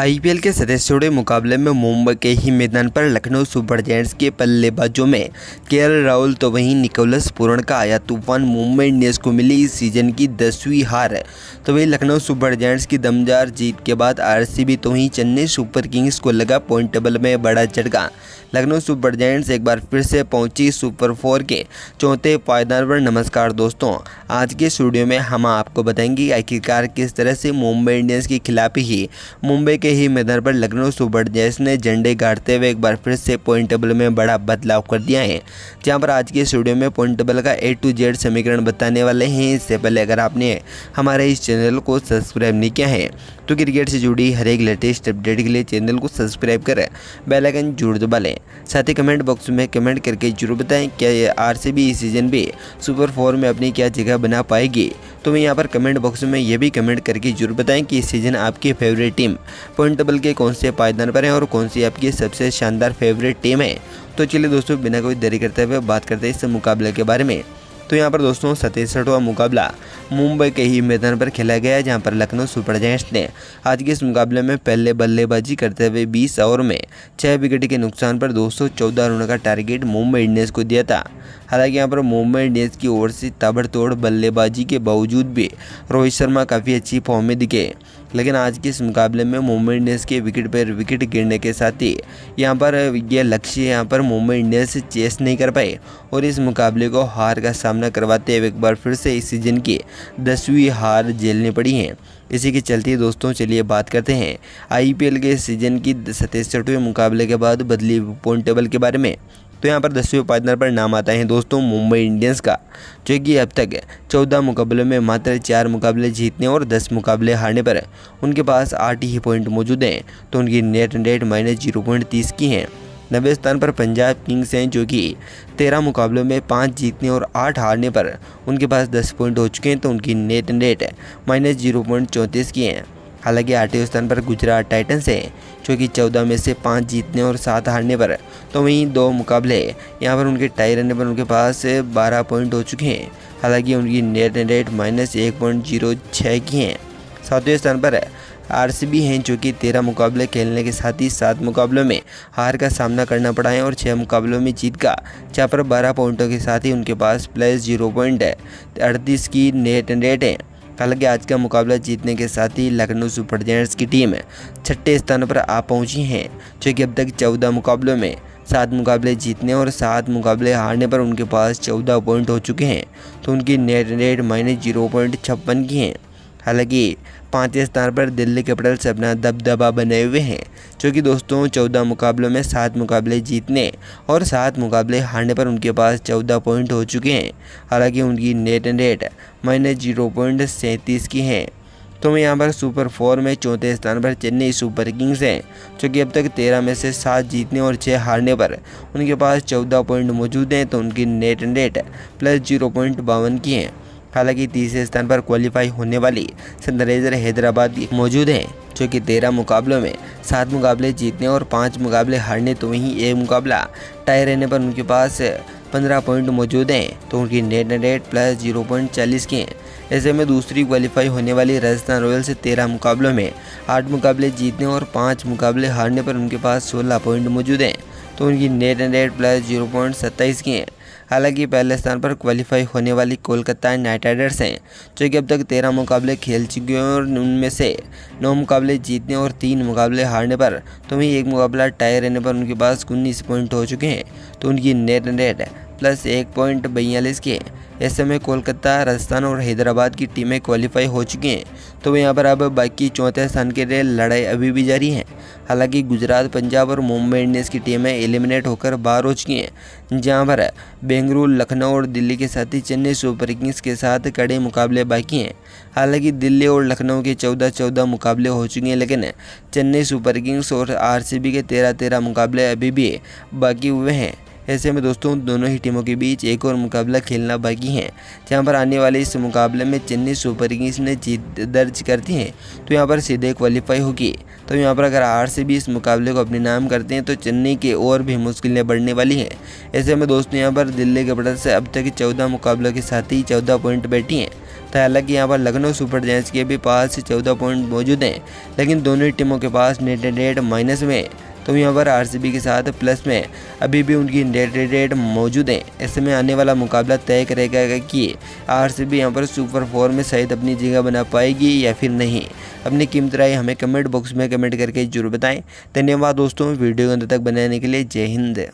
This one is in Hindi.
आईपीएल के सदस्यों मुकाबले में मुंबई के ही मैदान पर लखनऊ सुपर जायंट्स के बल्लेबाजों में केएल राहुल तो वहीं निकोलस पूरन का आया तूफान मुंबई इंडियंस को मिली इस सीजन की 10वीं हार। तो वहीं लखनऊ सुपर जायंट्स की दमदार जीत के बाद आरसीबी तो वहीं चेन्नई सुपर किंग्स को लगा पॉइंट टेबल में बड़ा झटका। लखनऊ सुपर जायंट्स एक बार फिर से पहुंची सुपर 4 के चौथे पायदान पर। नमस्कार दोस्तों, आज के स्टूडियो में हम आपको बताएंगे आखिरकार किस तरह से मुंबई इंडियंस के खिलाफ ही मुंबई के ही मैदान पर लखनऊ सुपर जायंट्स ने झंडे गाड़ते हुए एक बार फिर से पॉइंट टेबल में बड़ा बदलाव कर दिया है। जहां पर आज के स्टूडियो में पॉइंट टेबल का A to Z समीकरण बताने वाले हैं। इससे पहले अगर आपने हमारे इस चैनल को सब्सक्राइब नहीं किया है तो क्रिकेट से जुड़ी हर एक लेटेस्ट अपडेट के लिए चैनल को सब्सक्राइब करें, बेल आइकन जरूर दबा लें। साथ ही कमेंट बॉक्स में कमेंट करके जरूर बताएं क्या आरसीबी इस सीजन भी सुपर 4 में अपनी क्या जगह बना पाएगी। तो मैं यहाँ पर कमेंट बॉक्स में ये भी कमेंट करके जरूर बताएं कि इस सीजन आपकी फेवरेट टीम पॉइंट टेबल के कौन से पायदान पर है और कौन सी आपकी सबसे शानदार फेवरेट टीम है। तो चलिए दोस्तों, बिना कोई देरी करते हुए बात करते हैं इस मुकाबले के बारे में। तो यहाँ पर दोस्तों 67वां मुकाबला मुंबई के ही मैदान पर खेला गया, जहाँ पर लखनऊ सुपर जायंट्स ने आज के इस मुकाबले में पहले बल्लेबाजी करते हुए 20 ओवर में 6 विकेट के नुकसान पर 214 रनों का टारगेट मुंबई इंडियंस को दिया था। हालांकि यहाँ पर मुंबई इंडियंस की ओर से ताबड़तोड़ बल्लेबाजी के बावजूद भी रोहित शर्मा काफ़ी अच्छी फॉर्म में दिखे, लेकिन आज के इस मुकाबले में मुंबई इंडियंस के विकेट पर विकेट गिरने के साथ ही यहाँ पर यह लक्ष्य यहाँ पर मुंबई इंडियंस चेस नहीं कर पाए और इस मुकाबले को हार का सामना करवाते हुए एक बार फिर से इस सीजन की 10वीं हार झेलनी पड़ी है। इसी के चलते दोस्तों चलिए बात करते हैं आईपीएल के सीजन की 67वें मुकाबले के बाद बदली पॉइंट टेबल के बारे में। तो यहाँ पर 10वें पायदान पर नाम आता है दोस्तों मुंबई इंडियंस का, जो कि अब तक 14 मुकाबलों में मात्र 4 मुकाबले जीतने और 10 मुकाबले हारने पर उनके पास 8 ही पॉइंट मौजूद हैं। तो उनकी नेट रेट -0.30 की है। 90वें स्थान पर पंजाब किंग्स हैं, जो कि 13 मुकाबलों में 5 जीतने और 8 हारने पर उनके पास 10 पॉइंट हो चुके हैं। तो उनकी नेट रेट -0.34 की है। हालांकि 8वें स्थान पर गुजरात टाइटंस है, जो कि 14 में से 5 जीतने और 7 हारने पर। तो वहीं 2 मुकाबले यहाँ पर उनके टाई रहने पर उनके पास 12 पॉइंट हो चुके हैं। हालांकि उनकी नेट रेट -1.06 की है। 7वें स्थान पर आरसीबी हैं, जो कि 13 मुकाबले खेलने के साथ ही 7 मुकाबलों में हार का सामना करना पड़ा है और 6 मुकाबलों में जीत का, जहाँ पर 12 पॉइंटों के साथ ही उनके पास +0.38 की नेट रेट है। हालांकि आज का मुकाबला जीतने के साथ ही लखनऊ सुपर जायंट्स की टीम 6ठे स्थान पर आ पहुंची है, जो कि अब तक 14 मुकाबलों में 7 मुकाबले जीतने और 7 मुकाबले हारने पर उनके पास 14 पॉइंट हो चुके हैं। तो उनकी नेट रेट -0.56 की है। हालांकि 5वें स्थान पर दिल्ली कैपिटल्स अपना दबदबा बनाए हुए हैं, जो कि दोस्तों 14 मुकाबलों में 7 मुकाबले जीतने और 7 मुकाबले हारने पर उनके पास 14 पॉइंट हो चुके हैं। हालांकि उनकी नेट रेट -0.37 की है। तो मैं यहाँ पर सुपर 4 में चौथे स्थान पर चेन्नई सुपर किंग्स हैं, जो कि अब तक 13 में से 7 जीतने और 6 हारने पर उनके पास 14 पॉइंट मौजूद हैं। तो उनकी नेट रेट +0.52 की है। हालांकि तीसरे स्थान पर क्वालिफाई होने वाली सनराइजर हैदराबाद मौजूद हैं, जो कि 13 मुकाबलों में 7 मुकाबले जीतने और 5 मुकाबले हारने, तो वहीं एक मुकाबला टाई रहने पर उनके पास 15 पॉइंट मौजूद हैं। तो उनकी नेट रेट +0.40 की है। ऐसे में दूसरी क्वालिफाई होने वाली राजस्थान रॉयल्स 13 मुकाबलों में 8 मुकाबले जीतने और 5 मुकाबले हारने पर उनके पास 16 पॉइंट मौजूद हैं। तो उनकी नेट रेट +0.27 की है। हालांकि पहले स्थान पर क्वालिफाई होने वाली कोलकाता नाइट राइडर्स हैं, जो कि अब तक 13 मुकाबले खेल चुके हैं और उनमें से 9 मुकाबले जीतने और 3 मुकाबले हारने पर, तो वहीं एक मुकाबला टाई रहने पर उनके पास 19 पॉइंट हो चुके हैं। तो उनकी नेट रेट +1.42 की है। ऐसे में कोलकाता, राजस्थान और हैदराबाद की टीमें क्वालिफाई हो चुकी हैं। तो यहाँ पर अब बाकी चौथे स्थान के लिए लड़ाई अभी भी जारी है। हालांकि गुजरात, पंजाब और मुंबई इंडियंस की टीमें एलिमिनेट होकर बाहर हो चुकी हैं, जहाँ पर बेंगलुरु, लखनऊ और दिल्ली के साथ ही चेन्नई सुपर किंग्स के साथ कड़े मुकाबले बाकी हैं। हालांकि दिल्ली और लखनऊ के 14-14 मुकाबले हो चुके हैं, लेकिन चेन्नई सुपर किंग्स और आरसीबी के 13-13 मुकाबले अभी भी बाकी हुए हैं। ऐसे में दोस्तों दोनों ही टीमों के बीच एक और मुकाबला खेलना बाकी है, जहां पर आने वाले इस मुकाबले में चेन्नई सुपर किंग्स ने जीत दर्ज करती है तो यहां पर सीधे क्वालिफाई होगी। तो यहां पर अगर आरसीबी इस मुकाबले को अपने नाम करते हैं तो चेन्नई की और भी मुश्किलें बढ़ने वाली हैं। ऐसे में दोस्तों यहां पर दिल्ली कैपिटल्स से अब तक 14 मुकाबलों के साथ ही 14 पॉइंट बैठी हैं। तो हालांकि यहाँ पर लखनऊ सुपर जायंट्स के भी पास 14 पॉइंट मौजूद हैं, लेकिन दोनों ही टीमों के पास नेट रेट माइनस में। तो यहाँ पर आरसीबी के साथ प्लस में अभी भी उनकी नेट रेट मौजूद है। ऐसे में आने वाला मुकाबला तय करेगा कि आरसीबी यहाँ पर सुपर 4 में शायद अपनी जगह बना पाएगी या फिर नहीं। अपनी कीमती राय हमें कमेंट बॉक्स में कमेंट करके जरूर बताएं। धन्यवाद दोस्तों, वीडियो को अंत तक बनाने के लिए। जय हिंद।